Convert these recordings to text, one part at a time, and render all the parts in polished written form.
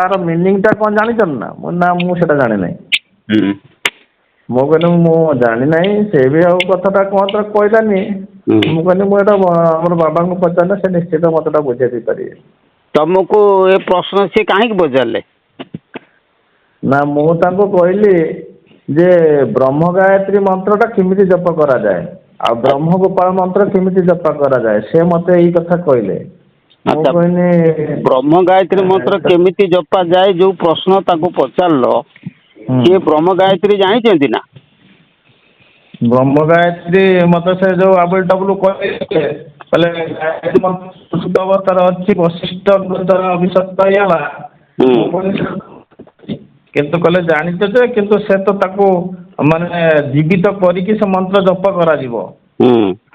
ତାର ମିନିଂଟା କ'ଣ ଜାଣିଛନ୍ତି ନା? ମୁଁ ସେଟା ଜାଣି ନାହିଁ। ମୁଁ କହିଲି ମୁଁ ଜାଣି ନାହିଁ। ସେ ବି ଆଉ କଥାଟା କ'ଣ ତ କହିଲାନି। ମୁଁ କହିଲି ମୁଁ ଏଇଟା ଆମର ବାବାଙ୍କୁ ପଚାରିଲେ ସେ ନିଶ୍ଚିତ ମତେ ଏଟା ବୁଝେଇ ଦେଇପାରିବେ। ତମକୁ ଏ ପ୍ରଶ୍ନ ସିଏ କାହିଁକି ପଚାରିଲେ? ନା ମୁଁ ତାଙ୍କୁ କହିଲି ଯେ ବ୍ରହ୍ମ ଗାୟତ୍ରୀ ମନ୍ତ୍ରଟା କେମିତି ଜପ କରାଯାଏ ଆଉ ବ୍ରହ୍ମ ଗୋପାଳ ମନ୍ତ୍ର କେମିତି ଜପ କରାଯାଏ, ସେ ମତେ ଏଇ କଥା କହିଲେ। ମୁଁ ଆଚ୍ଛା, କହିଲି ବ୍ରହ୍ମ ଗାୟତ୍ରୀ ମନ୍ତ୍ର କେମିତି ଜପା ଯାଏ ଯୋଉ ପ୍ରଶ୍ନ ତାଙ୍କୁ ପଚାରିଲ, ସିଏ ବ୍ରହ୍ମ ଗାୟତ୍ରୀ ଜାଣିଛନ୍ତି ନା? ବ୍ରହ୍ମ ଗାୟତ୍ରୀ ମତେ ସେ ଯୋଉ ଆବୁଲ ଟାବୁଲ କହିଲେ ଗାୟତ୍ରୀ ମନ୍ତ୍ର ଅବସ୍ଥାରେ ଅଛି ବଶିଷ୍ଠ ଅଭିଶପ୍ତ ହେଇଗଲା। ମୁଁ କହିଲି କିନ୍ତୁ କହିଲେ ଜାଣିଛ ଯେ କିନ୍ତୁ ସେ ତ ତାକୁ ମାନେ ଜୀବିତ କରିକି ସେ ମନ୍ତ୍ର ଜପ କରାଯିବ।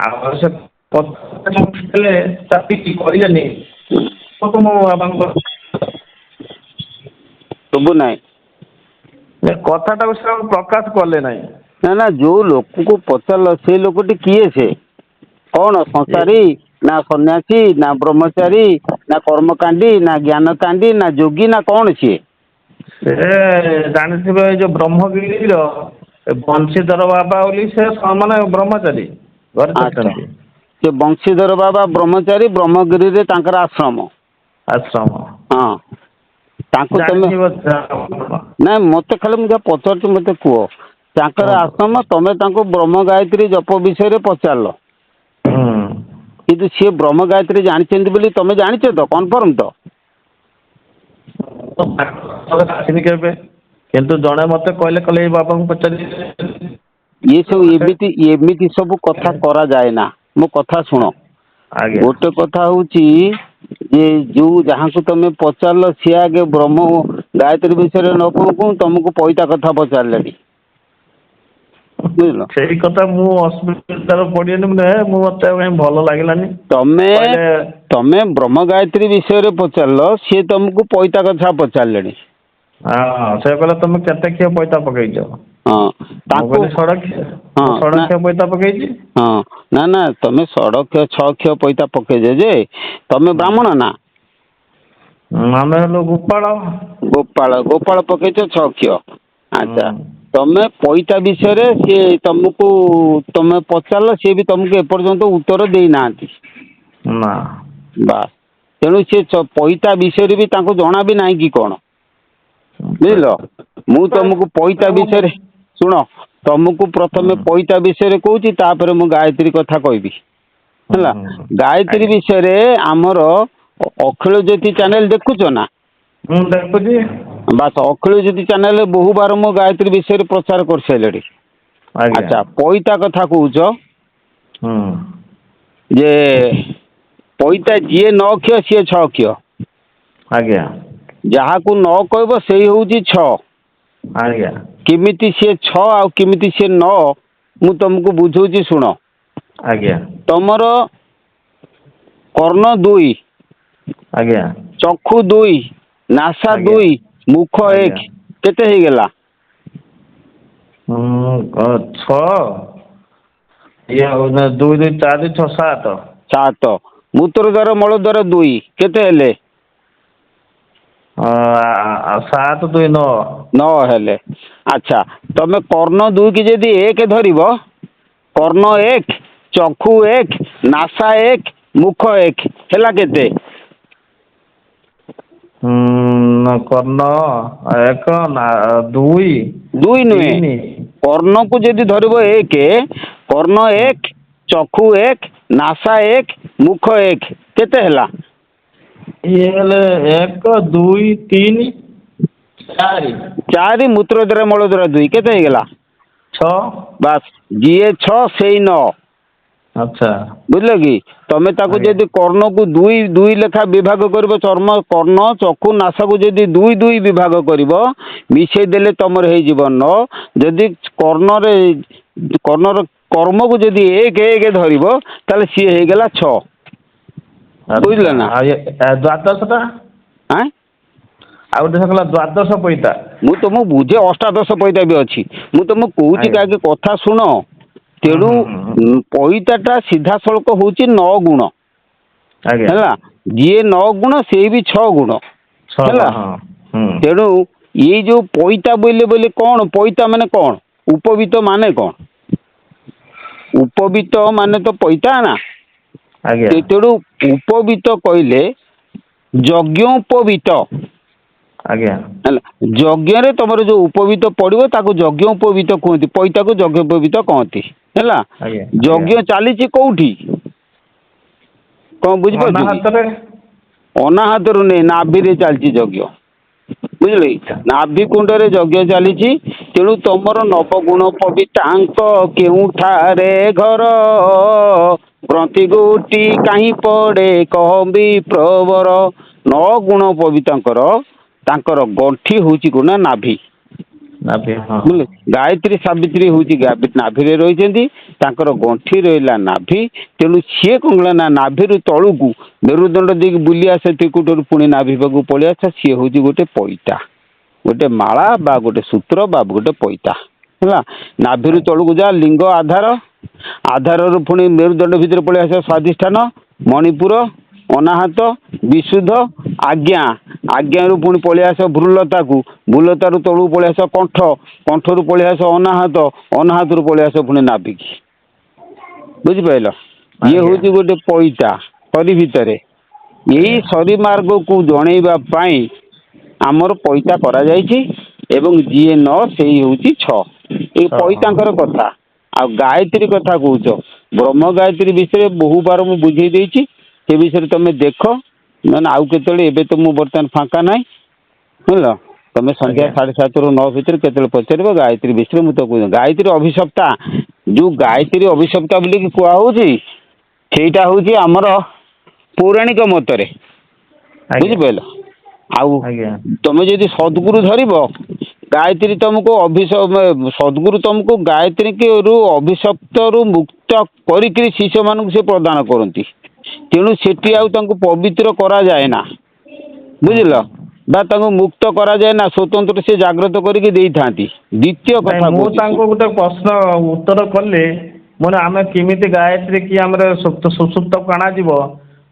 ଆଉ ସେ ଚାପିକି କରିବେନି ମୋ ବାବାଙ୍କ ସବୁ ନାହିଁ। କଥାଟାକୁ ସେ ପ୍ରକାଶ କଲେ ନାହିଁ। ନା ନା, ଯୋଉ ଲୋକକୁ ପଚାରିଲ ସେ ଲୋକଟି କିଏ? ସେ କଣ ସଂସାରୀ ନା ସନ୍ନ୍ୟାସୀ ନା ବ୍ରହ୍ମଚାରୀ ନା କର୍ମକାଣ୍ଡୀ ନା ଜ୍ଞାନକାଣ୍ଡୀ ନା ଯୋଗୀ ନା କଣ ସିଏ? ସେ ଜାଣିଥିବେ ଏଇ ଯୋଉ ବ୍ରହ୍ମଗିରିର ବଂଶୀଧର ବାବା ବୋଲି ସେ ମାନେ ବ୍ରହ୍ମଚାରୀ ଘରେ ଆଚ୍ଛା, ଛାଡିଛନ୍ତି। ସେ ବଂଶୀଧର ବାବା ବ୍ରହ୍ମଚାରୀ, ବ୍ରହ୍ମଗିରିରେ ତାଙ୍କର ଆଶ୍ରମ। ଆଶ୍ରମ ହଁ, ତାଙ୍କୁ ତମେ ଜାଣିଥିବ। ନାଇଁ ମତେ ଖାଲି ମୁଁ ଯାହା ପଚାରୁଛି ମତେ କୁହ, ତାଙ୍କର କୁହନ୍ତୁ। ଆଶ୍ରମ ତମେ ତାଙ୍କୁ ବ୍ରହ୍ମ ଗାୟତ୍ରୀ ଜପ ବିଷୟରେ ପଚାରିଲ, କିନ୍ତୁ ସିଏ ବ୍ରହ୍ମ ଗାୟତ୍ରୀ ଜାଣିଛନ୍ତି ବୋଲି ତମେ ଜାଣିଛ ତ କନଫର୍ମ ତ? ଆସିନି କେବେ, କିନ୍ତୁ ଜଣେ ମତେ କହିଲେ ଏଇ ବାବାଙ୍କୁ ପଚାରି ଇଏ ସବୁ ଏମିତି ସବୁ କଥା କରାଯାଏ ନା। ମୋ କଥା ଶୁଣ, ଆଜ୍ଞା ଗୋଟେ କଥା ହଉଛି ଯେ ଯୋଉ ଯାହାଙ୍କୁ ତମେ ପଚାରିଲ ସିଏ ଆଗେ ବ୍ରହ୍ମ ଗାୟତ୍ରୀ ବିଷୟରେ ନ କହୁ କହୁ ତମକୁ ପଇତା କଥା ପଚାରିଲେଣି। ବୁଝିଲ? ସେଇ କଥା ମୁଁ ଅସୁବିଧାରେ ପଡ଼ିଗଲି। ମୁଁ ମତେ କାଇଁ ଭଲ ଲାଗିଲାନି। ତମେ ବ୍ରହ୍ମ ଗାୟତ୍ରୀ ବିଷୟରେ ପଚାରିଲ, ସିଏ ତମକୁ ପଇତା କଥା ପଚାରିଲେଣି। ହଁ, ସେ କହିଲେ ତମେ କେତେ ଖିଅ ପଇତା ପକେଇଛ? ହଁ ମୁଁ ତାଙ୍କୁ କହିଲି ହଁ ମୁଁ ନା ଷଡ଼ଖିଆ ପଇତା ପକେଇଛି। ହଁ, ନା ତମେ ଷଡ଼ଖିଅ 6 ଖିଅ ପଇତା ପକେଇଛ ଯେ ତମେ ବ୍ରାହ୍ମଣ ନା? ଆମେ ହେଲୁ ଗୋପାଳ। ଗୋପାଳ ପକେଇଛ 6 ଖିଅ। ଆଚ୍ଛା, ହୁଁ ତମେ ପଇତା ବିଷୟରେ ସିଏ ତମେ ପଚାରିଲ, ସିଏ ବି ତମକୁ ଏପର୍ଯ୍ୟନ୍ତ ଉତ୍ତର ଦେଇନାହାନ୍ତି। ନା। ବାସ୍, ତେଣୁ ସେ ପଇତା ବିଷୟରେ ବି ତାଙ୍କୁ ଜଣା ବି ନାହିଁ କି କଣ? ବୁଝିଲ? ମୁଁ ତମକୁ ପଇତା ବିଷୟରେ ଶୁଣ, ତମକୁ ପ୍ରଥମେ ପଇତା ବିଷୟରେ କହୁଛି, ତାପରେ ମୁଁ ଗାୟତ୍ରୀ କଥା କହିବି। ହେଲା, ଗାୟତ୍ରୀ ଆଜ୍ଞା ବିଷୟରେ ଆମର ଅଖିଳ ଜ୍ୟୋତି ଚ୍ୟାନେଲ ଦେଖୁଛ ନା? ମୁଁ ଦେଖୁଛି। ବାସ୍, ଅଖିଳ ଜ୍ୟୋତି ଚ୍ୟାନେଲରେ ବହୁବାର ମୁଁ ଗାୟତ୍ରୀ ବିଷୟରେ ପ୍ରଚାର କରିସାରିଲିଣି। ଆଜ୍ଞା ଆଚ୍ଛା, ପଇତା କଥା କହୁଛ ହୁଁ। ଯେ ପଇତା ଯିଏ 9 ଖିଅ ସିଏ 6 ଖିଅ। ଆଜ୍ଞା। ଯାହାକୁ ନ କହିବ ସେଇ ହଉଛି 6। ଆଜ୍ଞା। କେମିତି ସିଏ 6 ଆଉ କେମିତି ସିଏ 9 ମୁଁ ତମକୁ ବୁଝଉଛି ଶୁଣ। ଆଜ୍ଞା। ତମର କର୍ଣ୍ଣ 2, ଆଜ୍ଞା। ଚକ୍ଷୁ 2, ନାସା ଆଜ୍ଞା 2, ମୁଖ ଆଜ୍ଞା 1, କେତେ ହେଇଗଲା? 6 ଇଏ 2 2 4 6 7। 7, ମୂତ୍ରଦ୍ୱାର ମଳଦ୍ୱାର 2 କେତେ ହେଲେ? 7 2 9। 9 ହେଲେ। ଆଚ୍ଛା, ତମେ କର୍ଣ୍ଣ 2 କି ଯଦି 1 ଧରିବ, କର୍ଣ୍ଣ 1, ଚକ୍ଷୁ 1, ନାସା 1, ମୁଖ 1 ହେଲା କେତେ? କର୍ଣ୍ଣ 1 2 2 ନୁହେଁ, 3। କର୍ଣ୍ଣକୁ ଯଦି ଧରିବ 1, କର୍ଣ୍ଣ 1, ଚକ୍ଷୁ 1, ନାସା 1, ମୁଖ 1 କେତେ ହେଲା? ଇଏ ହେଲେ 1 2 3 4। 4, ମୂତ୍ରଦ୍ୱାର ମଳଦ୍ୱାର 2 କେତେ ହେଇଗଲା? 6। ବାସ୍, ଯିଏ 6 ସେଇ 9। ଆଚ୍ଛା। ବୁଝିଲ କି? ତମେ ତାକୁ ଆଜ୍ଞା ଯଦି କର୍ଣ୍ଣକୁ 2 2 ଲେଖା ବିଭାଗ କରିବ, କର୍ଣ୍ଣ ଚକ୍ଷୁ ନାସାକୁ ଯଦି 2 2 ବିଭାଗ କରିବ, ମିଶେଇ ଦେଲେ ତମର ହେଇଯିବ 9। ଯଦି କର୍ଣ୍ଣର କର୍ମକୁ ଯଦି 1 1 ଧରିବ, ତାହେଲେ ସିଏ ହେଇଗଲା 6। ବୁଝିଲ ଆଚ୍ଛା, ନା? ଆଉ ଦ୍ୱାଦଶ ଟା? ଆଁ? ଆଉ ଗୋଟେ ହେଲା ଦ୍ୱାଦଶ ପଇତା। ମୁଁ ତମକୁ ବୁଝେ ଅଷ୍ଟାଦଶ ପଇତା ବି ଅଛି। ମୁଁ ତମକୁ କହୁଛି କି ଆଜ୍ଞା ଆଗେ କଥା ଶୁଣ। ତେଣୁ ହୁଁ ପଇତାଟା ସିଧାସଳଖ ହଉଛି 9 ଗୁଣ। ଆଜ୍ଞା ହେଲା, ଯିଏ 9 ଗୁଣ ସେଇ ବି 6 ଗୁଣ। 6 ହେଲା, ହଁ। ତେଣୁ ଏଇ ଯୋଉ ପଇତା ବୋଇଲେ ବୋଇଲେ କଣ ପଇତା ମାନେ କଣ ଉପବିତ ମାନେ କଣ ଉପବିତ ମାନେ ତ ପଇତା ନା ଆଜ୍ଞା ତେଣୁ ଉପବିତ କହିଲେ ଯଜ୍ଞୋପବିତ ଆଜ୍ଞା ହେଲା ଯଜ୍ଞରେ ତମର ଯୋଉ ଉପବିତ ପଡିବ ତାକୁ ଯଜ୍ଞ ଉପବିତ କୁହନ୍ତି ପଇତାକୁ ଯଜ୍ଞ ଉପବିତ କହନ୍ତି ହେଲା ଆଜ୍ଞା ଆଜ୍ଞା ଯଜ୍ଞ ଚାଲିଛି କୋଉଠି କଣ ବୁଝିପାରୁଛୁ କି ଅନାହାତରେ ଅନାହାତରୁ ନେଇ ନାଭିରେ ଚାଲିଛି ଯଜ୍ଞ ବୁଝିଲେ ନାଭି କୁଣ୍ଡରେ ଯଜ୍ଞ ଚାଲିଛି ତେଣୁ ତମର ନବଗୁଣ ପବିତାଙ୍କ କେଉଁଠାରେ ଘର ପ୍ରତି ଗୋଟି କାହିଁ ପଡେ କହମ୍ବି ପ୍ରବର ନଅ ଗୁଣ ପବିତାଙ୍କର ତାଙ୍କର ଗଣ୍ଠି ହଉଛି ଗୁଣା ନାଭି ନାଭି ହଁ ବୁଝିଲେ ଗାୟତ୍ରୀ ସାବିତ୍ରୀ ହଉଛି ନାଭିରେ ରହିଛନ୍ତି ତାଙ୍କର ଗଣ୍ଠି ରହିଲା ନାଭି ତେଣୁ ସିଏ କଣ କଲା ନା ନାଭିରୁ ତଳୁକୁ ମେରୁଦଣ୍ଡ ଦେଇକି ବୁଲି ଆସେ ତ୍ରିକୁଟରୁ ପୁଣି ନାଭି ପାଖକୁ ପଳେଇ ଆସେ ସିଏ ହଉଛି ଗୋଟେ ପଇତା ଗୋଟେ ମାଳା ବା ଗୋଟେ ସୂତ୍ର ବା ଗୋଟେ ପଇତା ହେଲା ନାଭିରୁ ତଳୁକୁ ଯା ଲିଙ୍ଗ ଆଧାରରୁ ପୁଣି ମେରୁଦଣ୍ଡ ଭିତରେ ପଳେଇ ଆସେ ସ୍ୱାଧିଷ୍ଠାନ ମଣିପୁର ଅନାହତ ବିଶୁଦ୍ଧ ଆଜ୍ଞାରୁ ପୁଣି ପଳେଇ ଆସ ଭ୍ରୁଲତାରୁ ତଳକୁ ପଳେଇ ଆସ କଣ୍ଠରୁ ପଳେଇ ଆସ ଅନାହତରୁ ପଳେଇ ଆସ ପୁଣି ନାଭିକି ବୁଝିପାରିଲ ଇଏ ଆଜ୍ଞା ହଉଛି ଗୋଟେ ପଇତା ସରି ଭିତରେ ଏଇ ଆଜ୍ଞା ସରି ମାର୍ଗକୁ ଜଣେଇବା ପାଇଁ ଆମର ପଇତା କରାଯାଇଛି ଏବଂ ଯିଏ ସେଇ ହଉଛି ଛଅ ଏଇ ଛଅ ହଁ ପଇତାଙ୍କର କଥା ଆଉ ଗାୟତ୍ରୀ କଥା କହୁଛ ବ୍ରହ୍ମ ଗାୟତ୍ରୀ ବିଷୟରେ ବହୁ ବାର ମୁଁ ବୁଝେଇ ଦେଇଛି ସେ ବିଷୟରେ ତମେ ଦେଖ ମାନେ ଆଉ କେତେବେଳେ ଏବେ ତ ମୁଁ ବର୍ତ୍ତମାନ ଫାଙ୍କା ନାହିଁ ବୁଝିଲ ତମେ ସନ୍ଧ୍ୟା ଆଜ୍ଞା 7:30ରୁ 9 ଭିତରେ କେତେବେଳେ ପଚାରିବ ଗାୟତ୍ରୀ ବିଷୟରେ ମୁଁ ତ କହୁଛି ଗାୟତ୍ରୀ ଅଭିଶପ୍ତା ଯୋଉ ଗାୟତ୍ରୀ ଅଭିଶପ୍ତା ବୋଲିକି କୁହା ହଉଛି ସେଇଟା ହଉଛି ଆମର ପୌରାଣିକ ମତରେ ଆଜ୍ଞା ବୁଝିପାରିଲ ଆଉ ଆଜ୍ଞା ତମେ ଯଦି ସଦ୍ଗୁରୁ ଧରିବ ଗାୟତ୍ରୀ ତମକୁ ସଦ୍ଗୁରୁ ତମକୁ ଗାୟତ୍ରୀ ରୁ ଅଭିଶପ୍ତରୁ ମୁକ୍ତ କରିକି ଶିଷ୍ୟମାନଙ୍କୁ ସେ ପ୍ରଦାନ କରନ୍ତି ତେଣୁ ସେଠି ଆଉ ତାଙ୍କୁ ପବିତ୍ର କରାଯାଏ ନା ବୁଝିଲ ବା ତାଙ୍କୁ ମୁକ୍ତ କରାଯାଏ ନା ସ୍ୱତନ୍ତ୍ର ସେ ଜାଗ୍ରତ କରିକି ଦେଇଥାନ୍ତି ଦ୍ୱିତୀୟ ନାଇଁ କଥା ମୁଁ କହୁଛି ତାଙ୍କୁ ଗୋଟେ ପ୍ରଶ୍ନ ଉତ୍ତର କଲି ମାନେ ଆମେ କେମିତି ଗାୟତ୍ରୀ କି ଆମର ସୁସୁପ୍ତକୁ ଅଣାଯିବ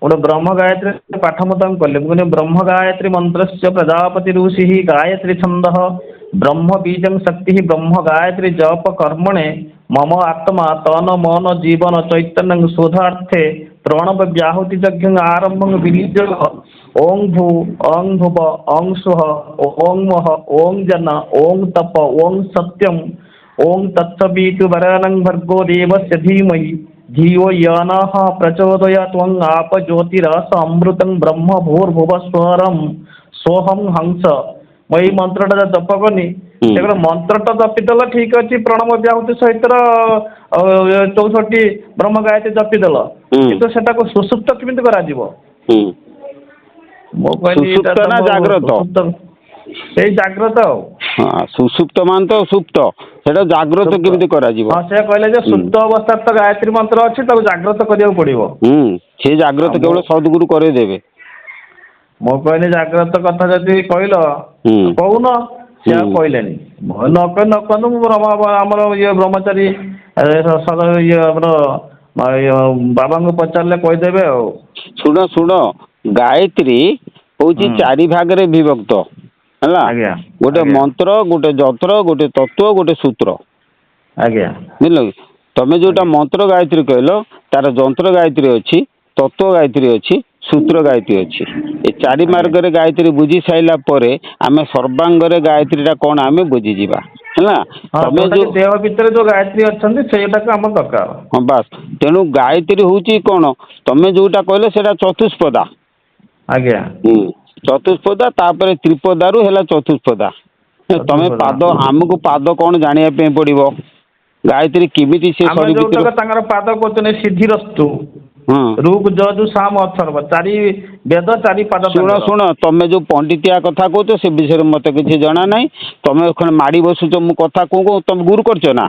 ଗୋଟେ ବ୍ରହ୍ମ ଗାୟତ୍ରୀ ପାଠ ମୁଁ ତାଙ୍କୁ କଲି ମୁଁ କହିଲି ବ୍ରହ୍ମ ଗାୟତ୍ରୀ ମନ୍ତ୍ରସ୍ୟ ପ୍ରଜାପତି ଋଷି ଗାୟତ୍ରୀ ଛନ୍ଦ ବ୍ରହ୍ମ ବୀଜଂ ଶକ୍ତି ବ୍ରହ୍ମ ଗାୟତ୍ରୀ ଜପ କର୍ମଣେ ମମ ଆତ୍ମା ତନ ମନ ଜୀବନ ଚୈତନ୍ୟ ଶୋଧାର୍ଥେ ପ୍ରଣବ ବ୍ୟାହୁତି ଯଜ୍ଞ ଆରମ୍ଭ ବିନିଜ ଓଂ ଭୂ ଓଂ ଭୁବ ଓଂ ସୁଃ ଓଂ ମହ ଓଂ ଜନ ଓଂ ତପ ओं सत्यम ओं तत्सवितु वरानं भर्गो देवस्य धीमहि धियो यो नः प्रचोदयात् त्वं आप ज्योतिरस अमृतं ब्रह्म भूर्भुवस्वरं सोहं हंस ମୁଁ ଏଇ ମନ୍ତ୍ରଟା ଜପ କଲି ତେଣୁ ମନ୍ତ୍ରଟା ଜପିଦେଲ ଠିକ ଅଛି ପ୍ରଣବ ବ୍ୟାହୁତି ସହିତର 64ଟି ବ୍ରହ୍ମ ଗାୟତ୍ରୀ ଜପିଦେଲ କିନ୍ତୁ ସେଟାକୁ ସୁସୁପ୍ତ କେମିତି କରାଯିବ ମୁଁ କହିଲି ଏଇଟା ସୁସୁପ୍ତ ତ ନା ଜାଗ୍ରତ ସୁସୁପ୍ତ ସେଇ ଜାଗ୍ରତ ଆଉ ହଁ ସୁସୁପ୍ତ ମାନେ ତ ସୁପ୍ତ ସେଟା ଜାଗ୍ରତ ସୁପ୍ତ କେମିତି କରାଯିବ ହଁ ସେ କହିଲେ ଯେ ସୁପ୍ତ ଅବସ୍ଥାରେ ତ ଗାୟତ୍ରୀ ମନ୍ତ୍ର ଅଛି ତାକୁ ଜାଗ୍ରତ କରିବାକୁ ପଡ଼ିବ ସେ ଜାଗ୍ରତ ଆଉ କେବଳ ସଦ୍ଗୁରୁ କରେଇଦେବେ ମୁଁ କହିଲି ଜାଗ୍ରତ କଥା ଯଦି କହିଲ କହୁନ ସେ ଆଉ କହିଲେନି ନ କହନ୍ତୁ ମୁଁ ଆମର ଇଏ ବ୍ରହ୍ମଚାରୀ ଇଏ ଆମର ବାବାଙ୍କୁ ପଚାରିଲେ କହିଦେବେ ଆଉ ଶୁଣ ଗାୟତ୍ରୀ ହଉଛି ହୁଁ 4 ଭାଗରେ ବିଭକ୍ତ ହେଲା ଆଜ୍ଞା ଗୋଟେ ଆଜ୍ଞା ମନ୍ତ୍ର ଗୋଟେ ଯନ୍ତ୍ର ଗୋଟେ ତତ୍ତ୍ୱ ଗୋଟେ ସୂତ୍ର ଆଜ୍ଞା ବୁଝିଲ କି ତମେ ଯୋଉଟା ଆଜ୍ଞା ମନ୍ତ୍ର ଗାୟତ୍ରୀ କହିଲ ତାର ଯନ୍ତ୍ର ଗାୟତ୍ରୀ ଅଛି ତତ୍ତ୍ୱ ଗାୟତ୍ରୀ ଅଛି ସୂତ୍ର ଗାୟତ୍ରୀ ଅଛି ଏ 4 ଆଜ୍ଞା ମାର୍ଗରେ ଗାୟତ୍ରୀ ବୁଝି ସାରିଲା ପରେ ଆମେ ସର୍ବାଙ୍ଗରେ ଗାୟତ୍ରୀ ଟା କଣ ଆମେ ବୁଝିଯିବା ହେଲା ହଁ ତମେ ଯୋଉଟା କି ଯୋଉ ଦେହ ଭିତରେ ଯୋଉ ଗାୟତ୍ରୀ ଅଛନ୍ତି ସେଇଟାକୁ ଆମର ଦରକାର ହଁ ବାସ୍ ତେଣୁ ଗାୟତ୍ରୀ ହଉଛି କଣ ତମେ ଯୋଉଟା କହିଲେ ସେଇଟା ଚତୁଷ୍ପଦା ଆଜ୍ଞା ଚତୁଷ୍ପଦା ତାପରେ ତ୍ରିପଦାରୁ ହେଲା ଚତୁଷ୍ପଦା ତମେ ଚତୁର୍ଭୁଜ ପାଦ ଆମକୁ ପାଦ କଣ ଜାଣିବା ପାଇଁ ପଡିବ ଗାୟତ୍ରୀ କେମିତି ସେ ଆମେ ସରି ଭିତରୁ ଯୋଉଟାକ ତାଙ୍କର ପାଦ କରୁଛନ୍ତି ସିଦ୍ଧିରସ୍ତୁ ହଁ ରୁକ୍ ଯଜୁ ସାମ ଅଥର୍ବ 4 ବେଦ 4 ପାଦ ତାଙ୍କର ଶୁଣ ତମେ ଯୋଉ ପଣ୍ଡିତିଆ କଥା କହୁଛ ସେ ବିଷୟରେ ମତେ କିଛି ଜଣା ନାହିଁ ତମେ ଏଖଣ ମାଡି ବସୁଛ ମୁଁ କଥା କହୁ ତମେ ଗୁରୁ କରିଛ ନା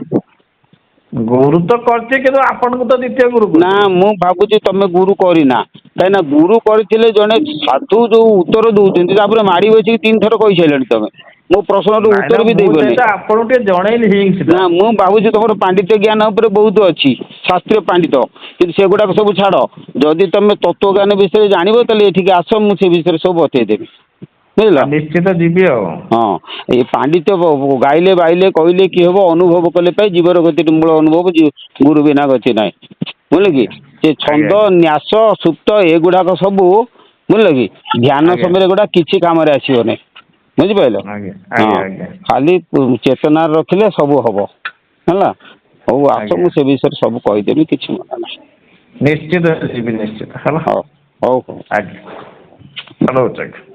ଗୁରୁ ତ କରିଛି କିନ୍ତୁ ଆପଣଙ୍କୁ ତ ଦ୍ୱିତୀୟ ଗୁରୁ ନା କରୁଛି ମୁଁ ଭାବୁଛି ତମେ ଗୁରୁ କରିନା କାହିଁକିନା ଗୁରୁ କରିଥିଲେ ଜଣେ ସାଧୁ ଯୋଉ ଉତ୍ତର ଦଉଛନ୍ତି ତାପରେ ମାଡି ବସିକି 3 ଥର କହିସାରିଲଣି ତମେ ମୋ ପ୍ରଶ୍ନର ନାଇଁ ନା ଉତ୍ତର ବି ମୁଁ ଦେଇପାରୁନି ସେଇଟା ଆପଣଙ୍କୁ ଟିକେ ଜଣେଇଲି ହିଂସଟା ନା ମୁଁ ଭାବୁଛି ତମର ପାଣ୍ଡିତ୍ୟ ଜ୍ଞାନ ଉପରେ ବହୁତ ଅଛି ଶାସ୍ତ୍ରୀୟ ପାଣ୍ଡିତ କିନ୍ତୁ ସେଗୁଡାକ ସବୁ ଛାଡ ଯଦି ତମେ ତତ୍ତ୍ୱଜ୍ଞାନ ବିଷୟରେ ଜାଣିବ ତାହେଲେ ଏଠିକି ଆସ ମୁଁ ସେ ବିଷୟରେ ସବୁ ବତେଇଦେବି ବୁଝିଲ। ନିଶ୍ଚିତ ଯିବି ଆଉ। ହଁ ଏଇ ପାଣ୍ଡିତ୍ୟ ଗାଇଲେ ବାଇଲେ କହିଲେ କି ହବ, ଅନୁଭବ କଲେ ପାଇ ଜୀବର ଗତିରେ ମୂଳ ଅନୁଭବ, ଗୁରୁ ବିନା ଗତି ନାହିଁ। ବୁଝିଲେ କି? ସେ ଛନ୍ଦ ଆଜ୍ଞା ନ୍ୟାସ ସୁପ୍ତ ଏଗୁଡାକ ସବୁ ବୁଝିଲ କି ଧ୍ୟାନ ଆଜ୍ଞା ସମୟରେ ଗୁଡା କିଛି କାମରେ ଆସିବନି। ବୁଝିପାରିଲ? ଆଜ୍ଞା ହଁ ଆଜ୍ଞା ଆଜ୍ଞା ଖାଲି ଚେତନାରେ ରଖିଲେ ସବୁ ହବ ହେଲା। ହଉ ଆସ, ଆଜ୍ଞା ମୁଁ ସେ ବିଷୟରେ ସବୁ କହିଦେବି, କିଛି ମନା ନାହିଁ। ନିଶ୍ଚିତ ଯିବି ନିଶ୍ଚିତ ହେଲା। ହଉ ହଉ ହଉ। ଆଜ୍ଞା ରହୁଛି ଆଜ୍ଞା।